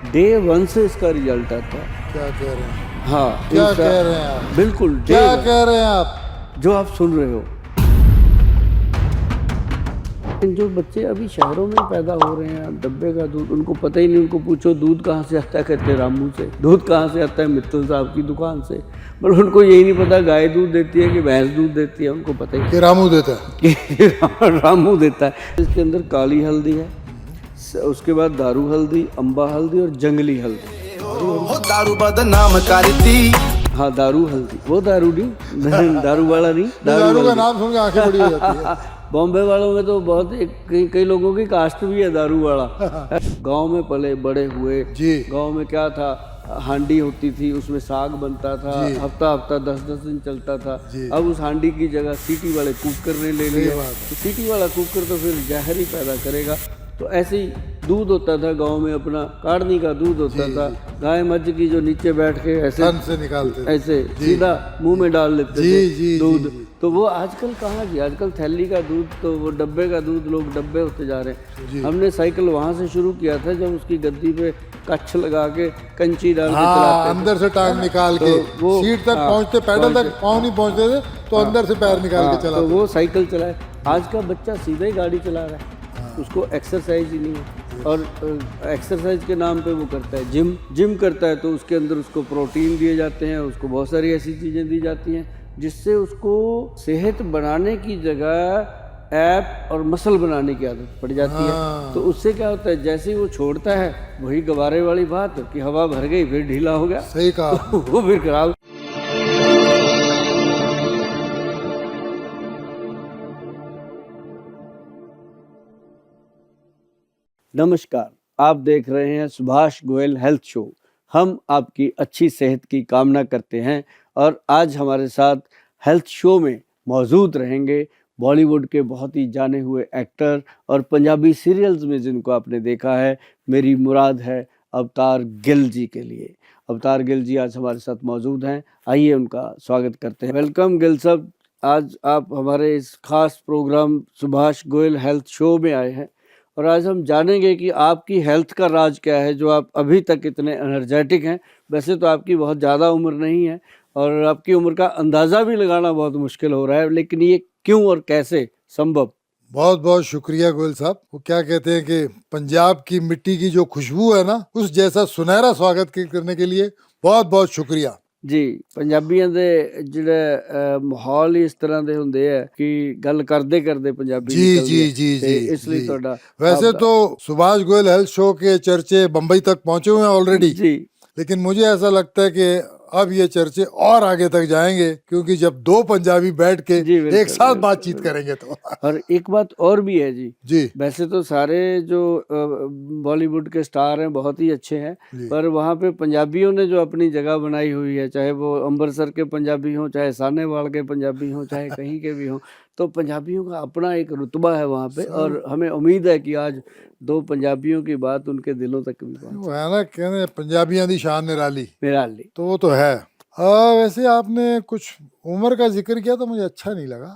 Day one से इसका result आता है। क्या कह रहे हैं? हाँ, क्या इसका कह रहे हैं आप? बिल्कुल क्या कह रहे हैं आप? जो आप सुन रहे हो। जो बच्चे अभी शहरों में पैदा हो रहे हैं, डब्बे का दूध उनको पता ही नहीं। उनको पूछो दूध कहाँ से आता है, कहते रामू से। दूध कहाँ से आता है, मित्तल साहब की दुकान से। पर उनको यही नहीं पता गाय दूध देती है कि भैंस दूध देती है, उनको पता ही कि रामू देता है। कि रामू देता है। इसके अंदर काली हल्दी है, उसके बाद दारू हल्दी, अम्बा हल्दी और जंगली हल्दी। दारू बदनाम करती। हाँ, दारू हल्दी, वो दारू नहीं, दारू वाला नहीं, दारू का हल्दी। नाम सुन के आंखें बड़ी हो जाती है। बॉम्बे वालों में तो बहुत कई लोगों की कास्ट भी है दारू वाला। गांव में पले बड़े हुए जी। गांव में क्या था, हांडी होती थी, उसमें साग बनता था, हफ्ता हफ्ता 10-10 दिन चलता था। अब उस हांडी की जगह सीटी वाले कुकर ने ले लिया। तो सीटी वाला कुकर तो फिर जहर ही पैदा करेगा। तो ऐसे ही दूध होता था गांव में, अपना काढ़नी का दूध होता था। गाय मज्ज की जो नीचे बैठ के ऐसे तन से निकालते थे। ऐसे सीधा मुंह में डाल लेते जी, थे जी, दूध। जी। तो वो आजकल कहाँ जी, आजकल थैली का दूध, तो वो डब्बे का दूध, लोग डब्बे होते जा रहे हैं। हमने साइकिल वहां से शुरू किया था जब उसकी गद्दी पे कच्छ लगा के कंची डाल के चलाते थे। अंदर से टांग निकाल के वो सीट तक पहुंचते, पैडल तक पाँव नहीं पहुंचते थे तो अंदर से पैर निकाल के तो चलाते। वो साइकिल चलाए। आज का बच्चा सीधा ही गाड़ी चला रहा है, उसको एक्सरसाइज ही नहीं है। और एक्सरसाइज के नाम पे वो करता है जिम करता है। तो उसके अंदर उसको प्रोटीन दिए जाते हैं, उसको बहुत सारी ऐसी चीज़ें दी जाती हैं जिससे उसको सेहत बनाने की जगह ऐप और मसल बनाने की आदत पड़ जाती है। तो उससे क्या होता है, जैसे ही वो छोड़ता है, वही गवारे वाली बात कि हवा भर गई फिर ढीला हो गया। सही कहा। वो फिर खराब। नमस्कार, आप देख रहे हैं सुभाष गोयल हेल्थ शो। हम आपकी अच्छी सेहत की कामना करते हैं और आज हमारे साथ हेल्थ शो में मौजूद रहेंगे बॉलीवुड के बहुत ही जाने हुए एक्टर और पंजाबी सीरियल्स में जिनको आपने देखा है, मेरी मुराद है अवतार गिल जी के लिए। अवतार गिल जी आज हमारे साथ मौजूद हैं, आइए उनका स्वागत करते हैं। वेलकम गिल साहब, आज आप हमारे इस खास programme Subhash Goyal health show में आए हैं और आज हम जानेंगे कि आपकी हेल्थ का राज क्या है जो आप अभी तक इतने एनर्जेटिक हैं। वैसे तो आपकी बहुत ज़्यादा उम्र नहीं है और आपकी उम्र का अंदाज़ा भी लगाना बहुत मुश्किल हो रहा है, लेकिन ये क्यों और कैसे संभव? बहुत बहुत शुक्रिया गोयल साहब। वो क्या कहते हैं कि पंजाब की मिट्टी की जो खुशबू है ना, उस जैसा सुनहरा स्वागत करने के लिए बहुत बहुत शुक्रिया जी। ਪੰਜਾਬੀਆਂ ਦੇ ਜਿਹੜੇ ਮਾਹੌਲ ਹੀ ਇਸ ਤਰ੍ਹਾਂ ਦੇ ਹੁੰਦੇ ਆ ਕਿ ਗੱਲ ਕਰਦੇ ਕਰਦੇ ਪੰਜਾਬੀ जी ਨਿਕਲਦੀ जी ਹੈ जी ਤੇ जी ਇਸ ਲਈ जी। ਤੁਹਾਡਾ वैसे तो सुभाष गोयल हेल्थ शो के चर्चे बम्बई तक पहुंचे हुए हैं ऑलरेडी, जी लेकिन मुझे ऐसा लगता है कि अब ये चर्चे और आगे तक जाएंगे क्योंकि जब दो पंजाबी बैठ के जी, बिल्कुल, एक साथ बिल्कुल, बातचीत करेंगे तो और एक बात और भी है जी। जी वैसे तो सारे जो बॉलीवुड के स्टार हैं बहुत ही अच्छे हैं, पर वहाँ पे पंजाबियों ने जो अपनी जगह बनाई हुई है, चाहे वो अमृतसर के पंजाबी हों, चाहे सानेवाल के पंजाबी हों, चाहे कहीं के भी हों, तो पंजाबियों का अपना एक रुतबा है वहाँ पे। और हमें उम्मीद है कि आज दो पंजाबियों की बात उनके दिलों तक भी पहुँचे। वो है ना, कहने पंजाबियों दी शान निराली, निराली। तो वो तो है। वैसे आपने कुछ उम्र का जिक्र किया तो मुझे अच्छा नहीं लगा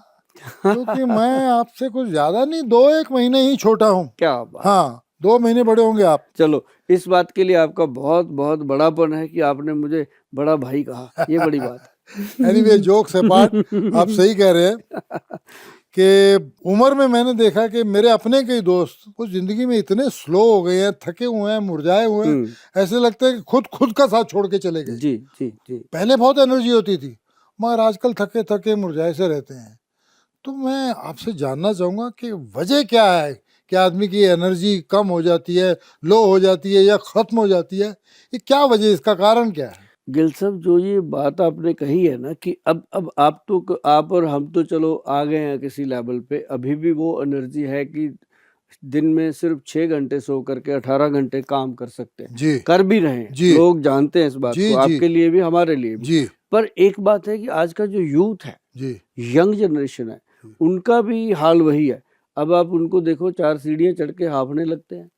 क्योंकि मैं आपसे कुछ ज्यादा नहीं, 2-1 महीने ही छोटा हूँ। क्या बात। हाँ, 2 महीने बड़े होंगे आप। चलो, इस बात के लिए आपका बहुत बहुत बड़ापन है कि आपने मुझे बड़ा भाई कहा, ये बड़ी बात है। एनीवे, जोक्स अपार्ट, आप सही कह रहे हैं कि उम्र में मैंने देखा कि मेरे अपने कई दोस्त कुछ जिंदगी में इतने स्लो हो गए हैं, थके हुए हैं, मुरझाए हुए हैं, ऐसे लगता है कि खुद का साथ छोड़ के चले गए। जी जी जी। पहले बहुत एनर्जी होती थी मगर आजकल थके थके मुरझाए से रहते हैं। तो मैं आपसे जानना चाहूंगा कि वजह क्या है कि आदमी की एनर्जी कम हो जाती है, लो हो जाती है या खत्म हो जाती है? ये क्या वजह, इसका कारण क्या है? गिल साहब, जो ये बात आपने कही है ना कि अब आप और हम तो चलो आ गए हैं किसी लेवल पे, अभी भी वो एनर्जी है कि दिन में सिर्फ 6 घंटे सो करके 18 घंटे काम कर सकते हैं, जी कर भी रहे हैं। जी लोग जानते हैं इस बात जी को, जी आपके लिए भी हमारे लिए भी। जी पर एक बात है कि आज का जो यूथ है, जी यंग जनरेशन है, उनका भी हाल वही है। अब आप उनको देखो, 4 सीढ़ियाँ चढ़ के हाँफने लगते हैं।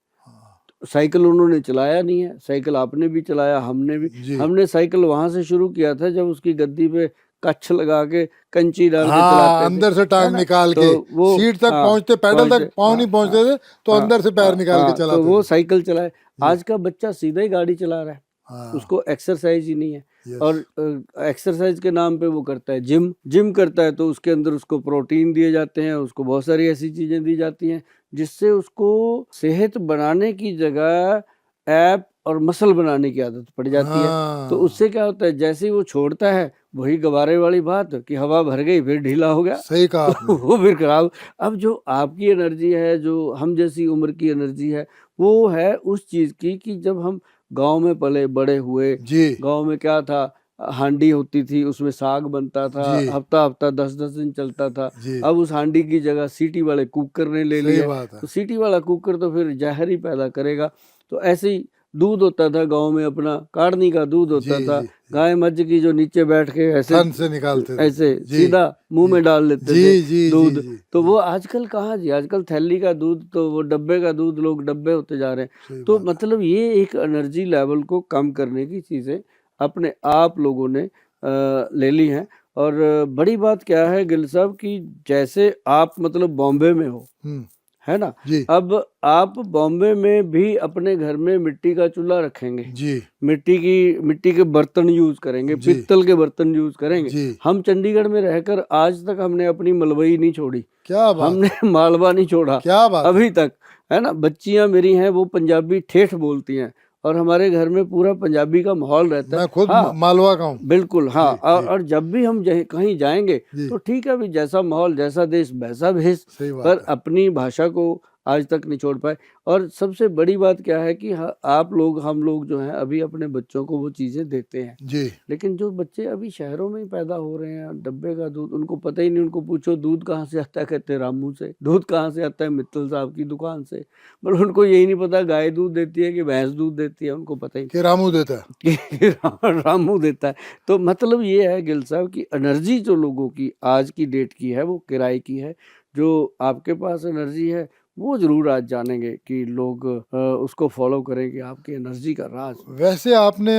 साइकिल उन्होंने चलाया नहीं है, साइकिल आपने भी चलाया, हमने भी। जी हमने साइकिल वहां से शुरू किया था जब उसकी गद्दी पे कच्छ लगा के कंची डाल के हाँ, चलाते थे, अंदर से है टांग ना? निकाल तो के वो सीट तक हाँ, पहुंचते, पैडल तक पाँव नहीं हाँ, पहुंचते थे, तो हाँ, अंदर से पैर निकाल के तो चलाते वो थे। साइकिल चलाए। जी। आज का बच्चा सीधा ही गाड़ी चला रहा है, हाँ, उसको एक्सरसाइज ही नहीं है। यस, और एक्सरसाइज के नाम पे वो करता है जिम करता है, तो उसके अंदर उसको प्रोटीन दिए जाते हैं, उसको बहुत सारी ऐसी चीजें दी जाती हैं जिससे उसको सेहत बनाने की जगह ऐप और मसल बनाने की आदत पड़ जाती है। तो हाँ, उससे क्या होता है, जैसे ही वो छोड़ता है, वही गबारे वाली बात कि हवा भर गई फिर ढीला हो गया, सही कहा तो आपने। वो फिर खराब। अब जो आपकी एनर्जी है, जो हम जैसी उम्र की एनर्जी है, वो है उस चीज की कि जब हम गांव में पले बड़े हुए, जी, गांव में क्या था, हांडी होती थी, उसमें साग बनता था, जी, हफ्ता हफ्ता 10-10 दिन चलता था। जी, अब उस हांडी की जगह सीटी वाले कुकर ने ले सही लिया है, बात है। तो सीटी वाला कुकर तो फिर जहर ही पैदा करेगा। तो ऐसे ही दूध होता था गांव में, अपना काढ़नी का दूध होता जी, था, जी, गाय मज्झ की, जो नीचे बैठ के ऐसे थन से निकालते थे। ऐसे जी, सीधा मुंह जी, में डाल लेते थे जी, जी, जी, दूध। जी, तो जी, वो आजकल कहाँ जी, आजकल थैली का दूध, तो वो डब्बे का दूध, लोग डब्बे होते जा रहे हैं। सही तो बात है। मतलब ये एक एनर्जी लेवल को कम करने की चीजें अपने आप लोगों ने ले ली हैं। और बड़ी बात क्या है गिल साहब कि जैसे आप मतलब बॉम्बे में हो, हम्म, है ना, जी, अब आप बॉम्बे में भी अपने घर में मिट्टी का चूल्हा रखेंगे, जी, मिट्टी के बर्तन यूज करेंगे, जी, पित्तल के बर्तन यूज करेंगे। जी, हम चंडीगढ़ में रहकर आज तक हमने अपनी मलबई नहीं छोड़ी, क्या बात हमने है, मालवा नहीं छोड़ा क्या बात है। अभी तक, है ना। बच्चियां मेरी हैं, वो पंजाबी ठेठ बोलती हैं, और हमारे घर में पूरा पंजाबी का माहौल रहता है। मैं खुद हाँ, मालवा का हूँ। बिल्कुल, हाँ। जी, जी, और जब भी हम कहीं जाएंगे, जी, तो ठीक है अभी, जैसा माहौल, जैसा देश, वैसा भेष, सही बात पर है। अपनी भाषा को आज तक नहीं छोड़ पाए। और सबसे बड़ी बात क्या है कि आप लोग, हम लोग जो हैं, अभी अपने बच्चों को वो चीजें देते हैं, जी, लेकिन जो बच्चे अभी शहरों में ही पैदा हो रहे हैं, डब्बे का दूध, उनको पता ही नहीं। उनको पूछो दूध कहाँ से आता है, कहते हैं रामू से। दूध कहाँ से आता है, मित्तल साहब की दुकान से। मतलब उनको यही नहीं पता गाय दूध देती है कि भैंस दूध देती है, उनको पता ही कि रामू देता है। कि रामू देता है। तो मतलब ये है गिल साहब कि एनर्जी जो लोगों की आज की डेट की है, वो किराए की है। जो आपके पास एनर्जी है, वो जरूर आज जानेंगे कि लोग उसको फॉलो करेंगे, आपकी एनर्जी का राज। वैसे आपने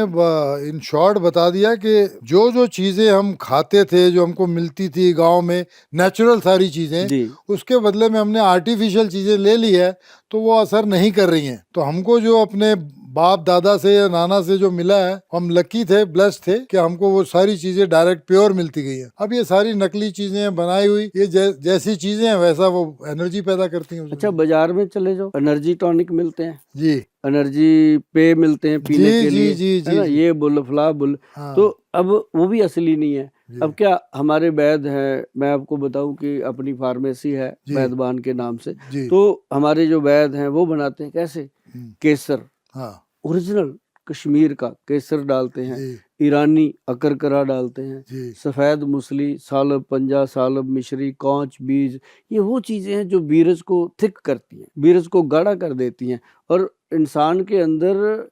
इन शॉर्ट बता दिया कि जो जो चीजें हम खाते थे, जो हमको मिलती थी गांव में, नेचुरल सारी चीजें, जी, उसके बदले में हमने आर्टिफिशियल चीजें ले ली है, तो वो असर नहीं कर रही हैं। तो हमको जो अपने बाप दादा से या नाना से जो मिला है, हम लकी थे, ब्लेस्ड थे कि हमको वो सारी चीजें डायरेक्ट प्योर मिलती गई है। अब ये सारी नकली चीजें बनाई हुई, ये जैसी चीजें हैं वैसा वो एनर्जी पैदा करती हैं उसमें। अच्छा, बाजार में चले जाओ, एनर्जी टॉनिक मिलते हैं, जी, एनर्जी पेय मिलते हैं पीने जी, के जी, लिए, जी, है जी, ना, जी, ये बुल फला बुल। हाँ, तो अब वो भी असली नहीं है। जी, अब क्या, हमारे वैद्य हैं, मैं आपको बताऊं कि अपनी फार्मेसी है जी, वैद्यबान के नाम से। जी, तो हमारे जो वैद्य हैं, वो बनाते हैं कैसे, हम्म, केसर, हाँ, ओरिजिनल कश्मीर का केसर डालते हैं, जी, ईरानी अकरकरा डालते हैं, जी, सफ़ेद मूसली, सालब पंजा, सालब मिश्री, कौच बीज, ये वो चीज़ें हैं जो बीरज को थिक करती हैं, बीरज को गाढ़ा कर देती हैं, और इंसान के अंदर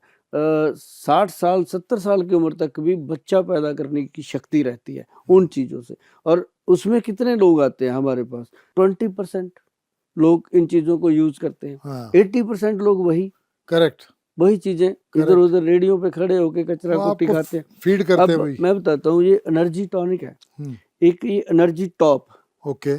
60 साल 70 साल की उम्र तक भी बच्चा पैदा करने की शक्ति रहती है उन चीज़ों से। और उसमें कितने लोग आते हैं हमारे पास, 20% लोग इन चीज़ों को यूज करते हैं, हाँ, 80% लोग करेक्ट, वही चीजें इधर करेक्ट, उधर रेडियो पे खड़े होके कचरा वो कुट्टी आपको खाते हैं। फीड करते हैं अब वही। मैं बताता हूँ, ये एनर्जी टॉनिक है, हम्म, एक ये एनर्जी टॉप, ओके,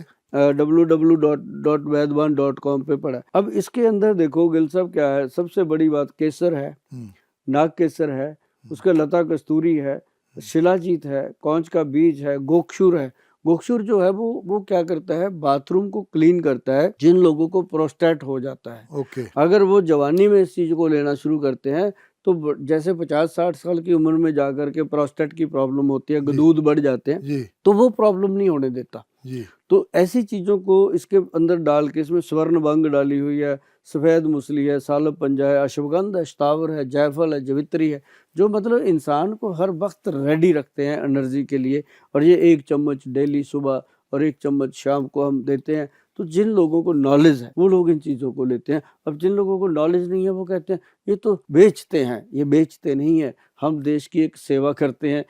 www.vedwan.com पे पड़ा है। अब इसके अंदर देखो गिल साहब, क्या है सबसे बड़ी बात, केसर है, हम्म, नाग केसर है, उसका लता कस्तूरी है, शिलाजीत है, कौंच का बीज है, गोक्षुर है। गोक्षुर जो है वो क्या करता है, बाथरूम को क्लीन करता है। जिन लोगों को प्रोस्टेट हो जाता है, ओके, अगर वो जवानी में इस चीज को लेना शुरू करते हैं, तो जैसे 50-60 साल की उम्र में जाकर के प्रोस्टेट की प्रॉब्लम होती है, जी, दूध बढ़ जाते हैं, जी, तो वो प्रॉब्लम नहीं होने देता। जी, तो ऐसी चीजों को इसके अंदर डाल के, इसमें स्वर्ण भंग डाली हुई है, सफेद मूसली है, सालब पंजा है, अश्वगंध है, शतावर है, जायफल है, जवित्री है, जो मतलब इंसान को हर वक्त रेडी रखते हैं एनर्जी के लिए। और ये 1 चम्मच डेली सुबह और 1 चम्मच शाम को हम देते हैं। तो जिन लोगों को नॉलेज है, वो लोग इन चीज़ों को लेते हैं। अब जिन लोगों को नॉलेज नहीं है, वो कहते हैं ये तो बेचते हैं। ये बेचते नहीं है, हम देश की एक सेवा करते हैं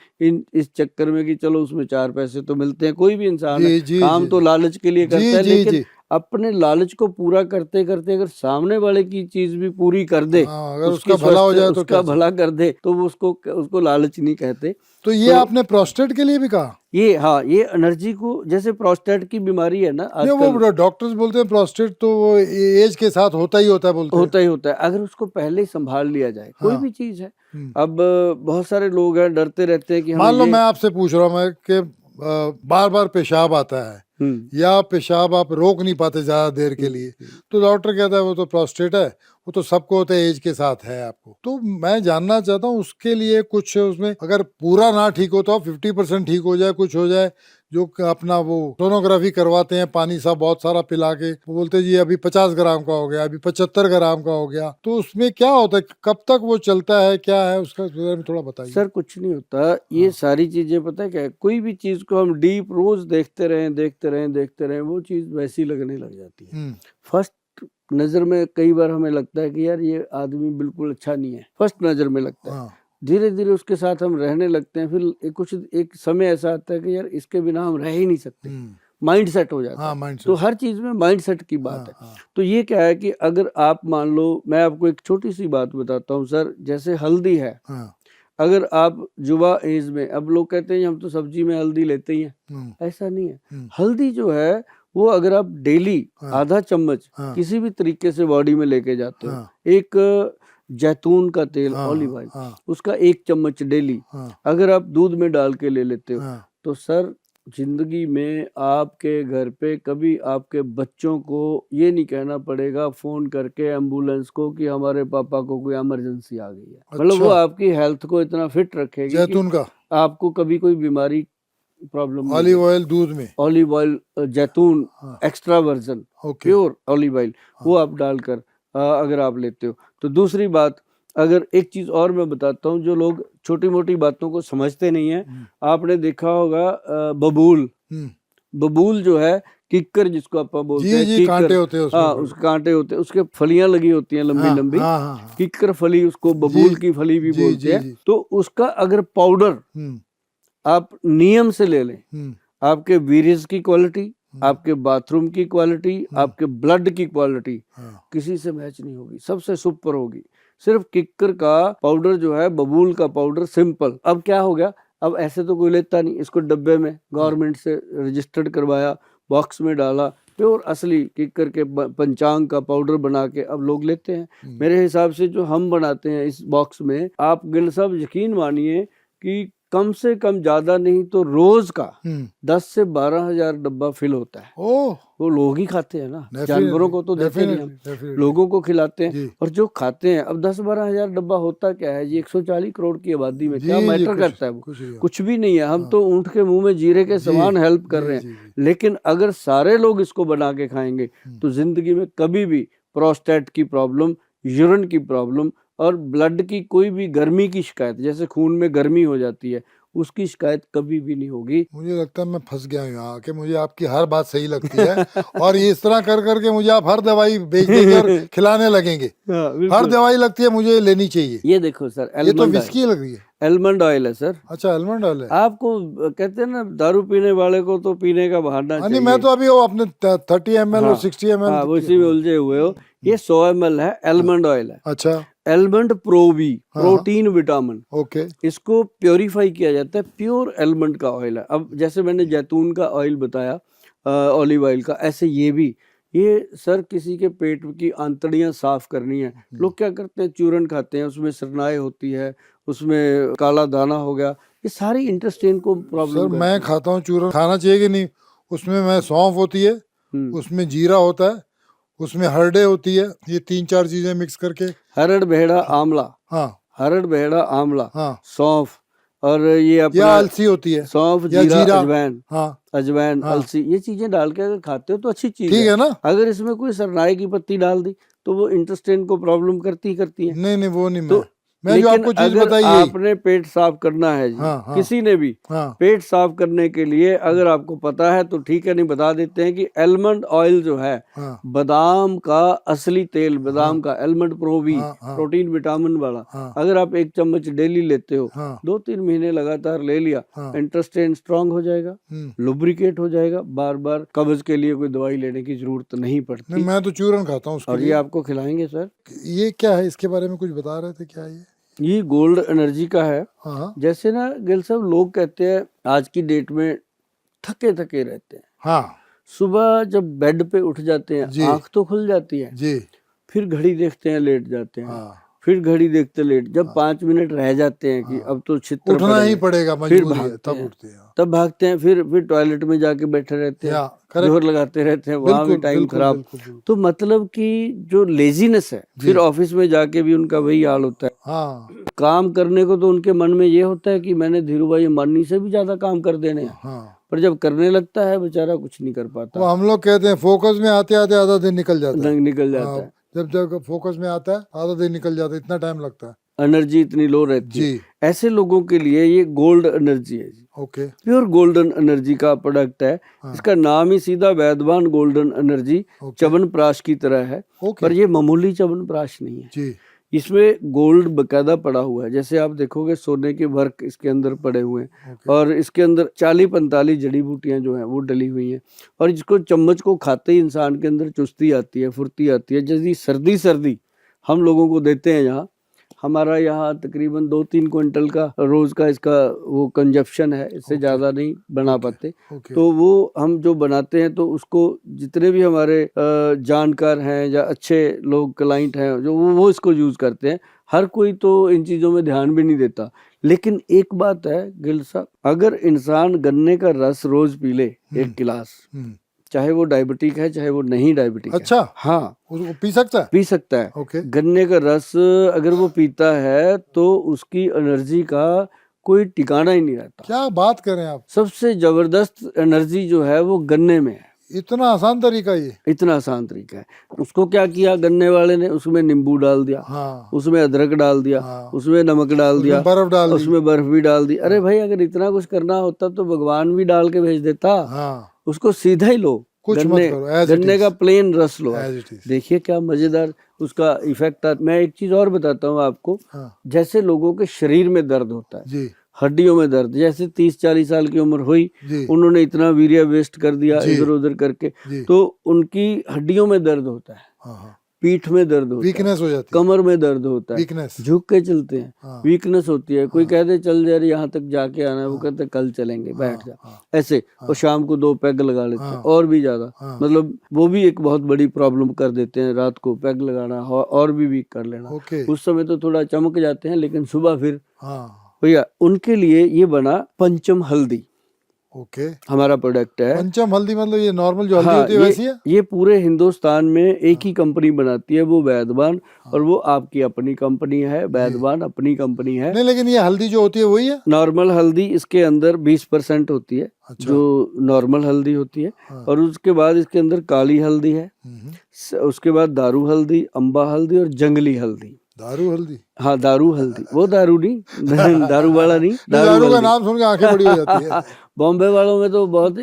इस चक्कर में कि चलो उसमें 4 पैसे तो मिलते हैं। कोई भी इंसान है, जी, जी, काम जी, तो लालच के लिए जी, करता है, जी, लेकिन जी, अपने लालच को पूरा करते करते अगर सामने वाले की चीज भी पूरी कर दे, हाँ, अगर उसकी उसका भला हो स्वस्थ- जाए तो उसका क्या भला कर दे, तो वो उसको लालच नहीं कहते। तो ये तो आपने प्रोस्टेट के लिए भी कहा? ये, हाँ, ये एनर्जी को, जैसे प्रोस्टेट की बीमारी है ना नहीं, आजकल, वो डॉक्टर्स बोलते हैं प्रोस्टेट तो वो एज के साथ होता ही होता है बोलते हैं। होता ही होता है। अगर उसको पहले ही संभाल लिया जाए, कोई हाँ। भी चीज है। हम्म। अब बहुत सारे लोग हैं, डरते रहते हैं कि मान लो हमें मैं आपसे पूछ रहा हूँ मैं कि बार बार पेशाब आता है या पेशाब आप रोक नहीं पाते ज्यादा देर के लिए, तो डॉक्टर कहता है वो तो प्रोस्टेट है, वो तो सबको होता है, एज के साथ है आपको। तो मैं जानना चाहता हूँ उसके लिए कुछ, उसमें अगर पूरा ना ठीक हो तो 50% ठीक हो जाए, कुछ हो जाए, जो अपना वो सोनोग्राफी करवाते हैं पानी सा बहुत सारा पिला के, वो बोलते हैं जी अभी 50 ग्राम का हो गया, अभी 75 ग्राम का हो गया, तो उसमें क्या होता है, कब तक वो चलता है, क्या है उसका बारे में थोड़ा बताइए। सर कुछ नहीं होता, ये सारी चीजें पता है क्या है, कोई भी चीज को हम डीप रोज देखते रहें वो चीज वैसी लगने लग जाती है। फर्स्ट नजर में कई बार हमें लगता है कि यार ये आदमी बिल्कुल अच्छा नहीं है, फर्स्ट नजर में लगता है। धीरे धीरे उसके साथ हम रहने लगते हैं, फिर एक समय ऐसा आता है कि यार इसके बिना हम रह ही नहीं सकते, माइंड सेट हो जाता है। तो हर चीज में माइंड सेट की बात है। तो ये क्या है कि अगर आप मान लो, मैं आपको एक छोटी सी बात बताता हूँ सर, जैसे हल्दी है, अगर आप युवा एज में, अब लोग कहते हैं हम तो सब्जी में हल्दी लेते ही हैं, ऐसा नहीं है। हल्दी जो है वो अगर आप डेली आधा चम्मच किसी भी तरीके से बॉडी में लेके जाते हो, एक जैतून का तेल, ऑलिव ऑयल, उसका 1 चम्मच डेली अगर आप दूध में डाल के ले लेते हो, तो सर जिंदगी में आपके घर पे कभी आपके बच्चों को ये नहीं कहना पड़ेगा फोन करके एम्बुलेंस को कि हमारे पापा को कोई इमरजेंसी आ गई है। मतलब वो आपकी हेल्थ को इतना फिट रखेगी, जैतून का आपको कभी कोई बीमारी प्रॉब्लम, ऑलिव ऑयल दूध में, ऑलिव ऑयल जैतून extra version pure olive oil, वो आप डालकर अगर आप लेते हो। तो दूसरी बात, अगर एक चीज और मैं बताता हूँ, जो लोग छोटी मोटी बातों को समझते नहीं है, आपने देखा होगा बबूल जो है, किक्कर जिसको आप बोलते हैं, जी, कांटे होते हैं उसमें, हाँ, उस कांटे होते हैं, उसके फलियां लगी होती हैं लंबी लंबी, किक्कर फली, उसको बबूल की फली भी बोलते हैं। तो उसका अगर पाउडर आप नियम से ले लें, आपके वीर्य की क्वालिटी, आपके बाथरूम की क्वालिटी, आपके ब्लड की क्वालिटी किसी से मैच नहीं होगी, सबसे सुपर होगी। सिर्फ किक्कर का पाउडर जो है, बबूल का पाउडर, सिंपल। अब क्या हो गया, अब ऐसे तो कोई लेता नहीं, इसको डब्बे में गवर्नमेंट से रजिस्टर्ड करवाया, बॉक्स में डाला, प्योर असली किक्कर के पंचांग का पाउडर बना के अब लोग लेते हैं। मेरे हिसाब से जो हम बनाते हैं इस बॉक्स में, आप गिल साहब यकीन मानिए कि कम से कम ज्यादा नहीं तो रोज का 10 से 12 हजार डब्बा फिल होता है। वो लोग ही खाते हैं ना, जानवरों को तो देते नहीं हम, लोगों को खिलाते हैं। और जो खाते हैं, अब 10-12 हजार डब्बा होता क्या है जी, 140 करोड़ की आबादी में क्या मैटर करता है, वो कुछ भी नहीं है। हम तो ऊंट के मुंह में जीरे के समान हेल्प कर रहे हैं। लेकिन अगर सारे लोग इसको बना के खाएंगे तो जिंदगी में कभी भी प्रोस्टेट की प्रॉब्लम, यूरिन की प्रॉब्लम और ब्लड की कोई भी गर्मी की शिकायत, जैसे खून में गर्मी हो जाती है, उसकी शिकायत कभी भी नहीं होगी। मुझे लगता है मैं फंस गया हूँ यहाँ आके, मुझे आपकी हर बात सही लगती है और इस तरह कर करके मुझे आप हर दवाई बेच देंगे और खिलाने लगेंगे। हर दवाई लगती है मुझे लेनी चाहिए। ये देखो सर, ये तो विस्की लग रही है, एलमंड ऑयल है सर। अच्छा, एलमंड ऑयल है। आपको कहते हैं ना, दारू पीने वाले को तो पीने का बहाना चाहिए। मैं तो अभी वो अपने 30 ml और 60 ml उसी में उलझे हुए हो। ये 100 ml है, एलमंड ऑयल है। अच्छा, एलमंड प्रोवी, प्रोटीन विटामिन, ओके, इसको प्योरीफाई किया जाता है, प्योर एलमंड का ऑयल है। अब जैसे मैंने जैतून का ऑयल बताया, ऑलिव ऑयल का, ऐसे ये भी, ये सर किसी के पेट की आंतड़ियां साफ करनी है, लोग क्या करते हैं, चूरन खाते हैं, उसमें सरनाई होती है, उसमें काला दाना हो गया, ये सारी इंटेस्टाइन को प्रॉब्लम। सर मैं खाता हूँ चूरन, खाना चाहिए कि नहीं? उसमें मैं सौंफ होती है, उसमें जीरा होता है, उसमें हरड़े होती है, ये 3-4 चीजें मिक्स करके, हरड़ भेड़ा आंवला, हाँ, हरड़ भेड़ा आंवला, हाँ, सौंफ, और ये अपना अलसी होती है, सौंफ, जीरा, अजवाइन, हाँ, अजवाइन, अलसी, ये चीजें डाल के अगर खाते हो तो अच्छी चीज है ना। अगर इसमें कोई सरनाई की पत्ती डाल दी तो वो इंटेस्टाइन को प्रॉब्लम करती है। नहीं, वो नहीं, तो मैं जो लेकिन आपको चीज अगर बताई यही। आपने पेट साफ करना है जी, हाँ, हाँ। किसी ने भी हाँ पेट साफ करने के लिए अगर आपको पता है तो ठीक है, नहीं बता देते हैं कि एलमंड ऑयल जो है, हाँ बादाम का असली तेल, बादाम का एलमंड प्रो वी, हाँ हाँ प्रोटीन विटामिन वाला, हाँ अगर आप 1 चम्मच डेली लेते हो, हाँ 2-3 महीने लगातार ले लिया, हाँ। इंटेस्टाइन स्ट्रांग हो जाएगा, लुब्रिकेट हो जाएगा, बार बार कब्ज के लिए कोई दवाई लेने की जरूरत नहीं नहीं, पड़ती। मैं तो चूरन खाता हूँ उसके और ये लिए। आपको खिलाएंगे सर। ये क्या है, इसके बारे में कुछ बता रहे थे, क्या ये? ये गोल्ड एनर्जी का है। हाँ हाँ जैसे ना गिल साहब, लोग कहते हैं आज की डेट में थके थके रहते हैं, हाँ सुबह जब बेड पे उठ जाते हैं जी। आंख तो खुल जाती है, जी। फिर घड़ी देखते हैं लेट जाते हैं, हाँ फिर घड़ी देखते लेट, जब 5 मिनट रह जाते हैं कि हाँ। अब तो छित्र उठना ही पड़ेंगे, पड़ेगा, फिर मजबूरी है, भागते तब हैं, उठते हैं। तब भागते हैं, फिर टॉयलेट में जाके बैठे रहते हैं, या करेक्ट, जोर लगाते रहते हैं, वहां भी बिल्कुल टाइम बिल्कुल खराब। बिल्कुल बिल्कुल। तो मतलब कि जो लेजीनेस है, जी। फिर ऑफिस में जाके भी उनका वही हाल होता है। हाँ काम करने को तो उनके मन में ये होता है कि मैंने धीरू भाई अंबानी से भी ज्यादा काम कर देने हैं, हाँ। पर जब करने लगता है बेचारा कुछ नहीं कर वो पाता, हम लोग कहते हैं फोकस में आते आते आधा दिन निकल जाता है। निकल जाता हाँ, है, जब जब फोकस में आता है आधा दिन निकल जाता है, इतना टाइम लगता है। एनर्जी इतनी लो रहती है। जी। ऐसे लोगों के लिए ये गोल्ड एनर्जी है जी, ओके। प्योर गोल्डन एनर्जी का प्रोडक्ट है। हाँ। इसका नाम ही सीधा वैदवान गोल्डन एनर्जी ओके। च्यवनप्राश की तरह है, ओके। पर ये मामूली च्यवनप्राश नहीं है, जी। इसमें गोल्ड बकायदा पड़ा हुआ है। जैसे आप देखोगे सोने के वर्क इसके अंदर पड़े हुए हैं, ओके। और इसके अंदर 40-45 जड़ी बूटियां जो हैं वो डली हुई हैं, और इसको चम्मच को खाते ही इंसान के अंदर चुस्ती आती है, फुर्ती आती है। जैसी सर्दी हम लोगों को देते हैं यहाँ, हमारा यहाँ तकरीबन 2-3 क्विंटल का रोज का इसका वो कंजप्शन है, इससे ओके। ज्यादा नहीं बना ओके। पाते। ओके। तो वो हम जो बनाते हैं तो उसको जितने भी हमारे जानकार हैं या अच्छे लोग क्लाइंट हैं जो वो इसको यूज करते हैं। हर कोई तो इन चीजों में ध्यान भी नहीं देता, लेकिन एक बात है गिल साहब, अगर इंसान गन्ने का रस रोज पी ले 1 गिलास, चाहे वो डायबिटिक है चाहे वो नहीं डायबिटिक है, अच्छा, हाँ वो पी सकता है। पी सकता है। ओके। गन्ने का रस अगर वो पीता है तो उसकी एनर्जी का कोई ठिकाना ही नहीं रहता। क्या बात कर रहे हैं आप, सबसे जबरदस्त एनर्जी जो है वो गन्ने में है। इतना आसान तरीका ये। इतना आसान तरीका है। उसको क्या किया गन्ने वाले ने, उसमें नींबू डाल दिया, हाँ उसमें अदरक डाल दिया, हाँ। उसमें नमक डाल दिया, उसमें बर्फ डाल दी। उसमें बर्फ भी डाल दी। अरे भाई, अगर इतना कुछ करना होता तो भगवान भी डाल के भेज देता। हाँ, उसको सीधा ही लो, कुछ मत गन्ने करो, as it गन्ने is। का प्लेन रस लो। As it is। देखिए क्या मजेदार उसका इफेक्ट आता। मैं एक चीज और बताता हूँ आपको, हाँ जैसे लोगों के शरीर में दर्द होता है, जी हड्डियों में दर्द, जैसे 30-40 साल की उम्र हुई, जी उन्होंने इतना वीर्य वेस्ट कर दिया जी। इधर उधर करके, जी। तो उनकी हड्डियों में दर्द होता है, हाँ हाँ, पीठ में दर्द होता है, वीकनेस हो जाती है। कमर में दर्द होता है, वीकनेस। झुक के चलते हैं, हाँ। वीकनेस होती है। कोई कहते चल जा रही यहाँ तक जाके आना है, वो कहते कल चलेंगे, बैठ जा, हाँ। ऐसे। और शाम को 2 पैग लगा लेते हैं, हाँ। और भी ज्यादा, हाँ। मतलब वो भी एक बहुत बड़ी प्रॉब्लम कर देते हैं। रात को पैग लगाना और भी वीक कर लेना, ओके। उस समय तो थोड़ा चमक जाते हैं, लेकिन सुबह फिर हाँ भैया उनके लिए ये बना पंचम हल्दी, ओके। हमारा प्रोडक्ट है। पंचम हल्दी मतलब ये नॉर्मल जो हल्दी हाँ, होती है वैसी है? ये पूरे हिंदुस्तान में एक ही कंपनी बनाती है, वो वैदवान, और वो आपकी अपनी कंपनी है, वैदवान अपनी कंपनी है। नहीं, लेकिन ये हल्दी जो होती है वही है? नॉर्मल हल्दी इसके अंदर 20% होती है, अच्छा। जो नॉर्मल हल्दी होती है, हाँ। और उसके बाद इसके अंदर काली हल्दी है, उसके बाद दारू हल्दी, अम्बा हल्दी और जंगली हल्दी। दारू हल्दी? हाँ, दारू हल्दी, वो दारू नहीं दारू वाला नहीं, दारू का हल्दी। नाम सुन के आंखें बड़ी हो जाती है। बॉम्बे वालों में तो बहुत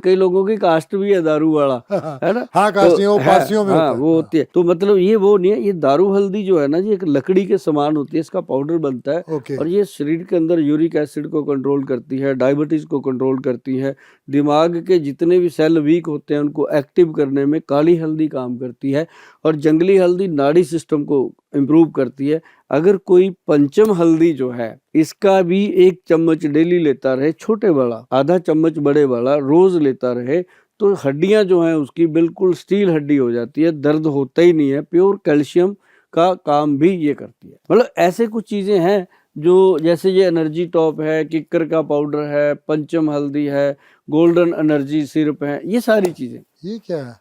कई लोगों की कास्ट भी है दारू वाला, है ना? हाँ, कास्टियों पारसियों में हाँ, होता है। वो होती है। तो मतलब ये वो नहीं है, ये दारू हल्दी जो है ना जी, एक लकड़ी के समान होती है, इसका पाउडर बनता है, ओके। और ये शरीर के अंदर यूरिक एसिड को कंट्रोल करती है, डायबिटीज को कंट्रोल करती है, दिमाग के जितने भी सेल वीक होते हैं उनको एक्टिव करने में काली हल्दी काम करती है, और जंगली हल्दी नाड़ी सिस्टम को इम्प्रूव करती है। अगर कोई पंचम हल्दी जो है, इसका भी 1 चम्मच डेली लेता रहे, छोटे वाला, आधा चम्मच बड़े वाला रोज लेता रहे, तो हड्डियां जो हैं उसकी बिल्कुल स्टील हड्डी हो जाती है, दर्द होता ही नहीं है। प्योर कैल्शियम का काम भी ये करती है। मतलब ऐसे कुछ चीजें हैं जो, जैसे ये एनर्जी टॉप है, किक्कर का पाउडर है, पंचम हल्दी है, गोल्डन एनर्जी सिरप है, ये सारी चीजें। ये क्या है?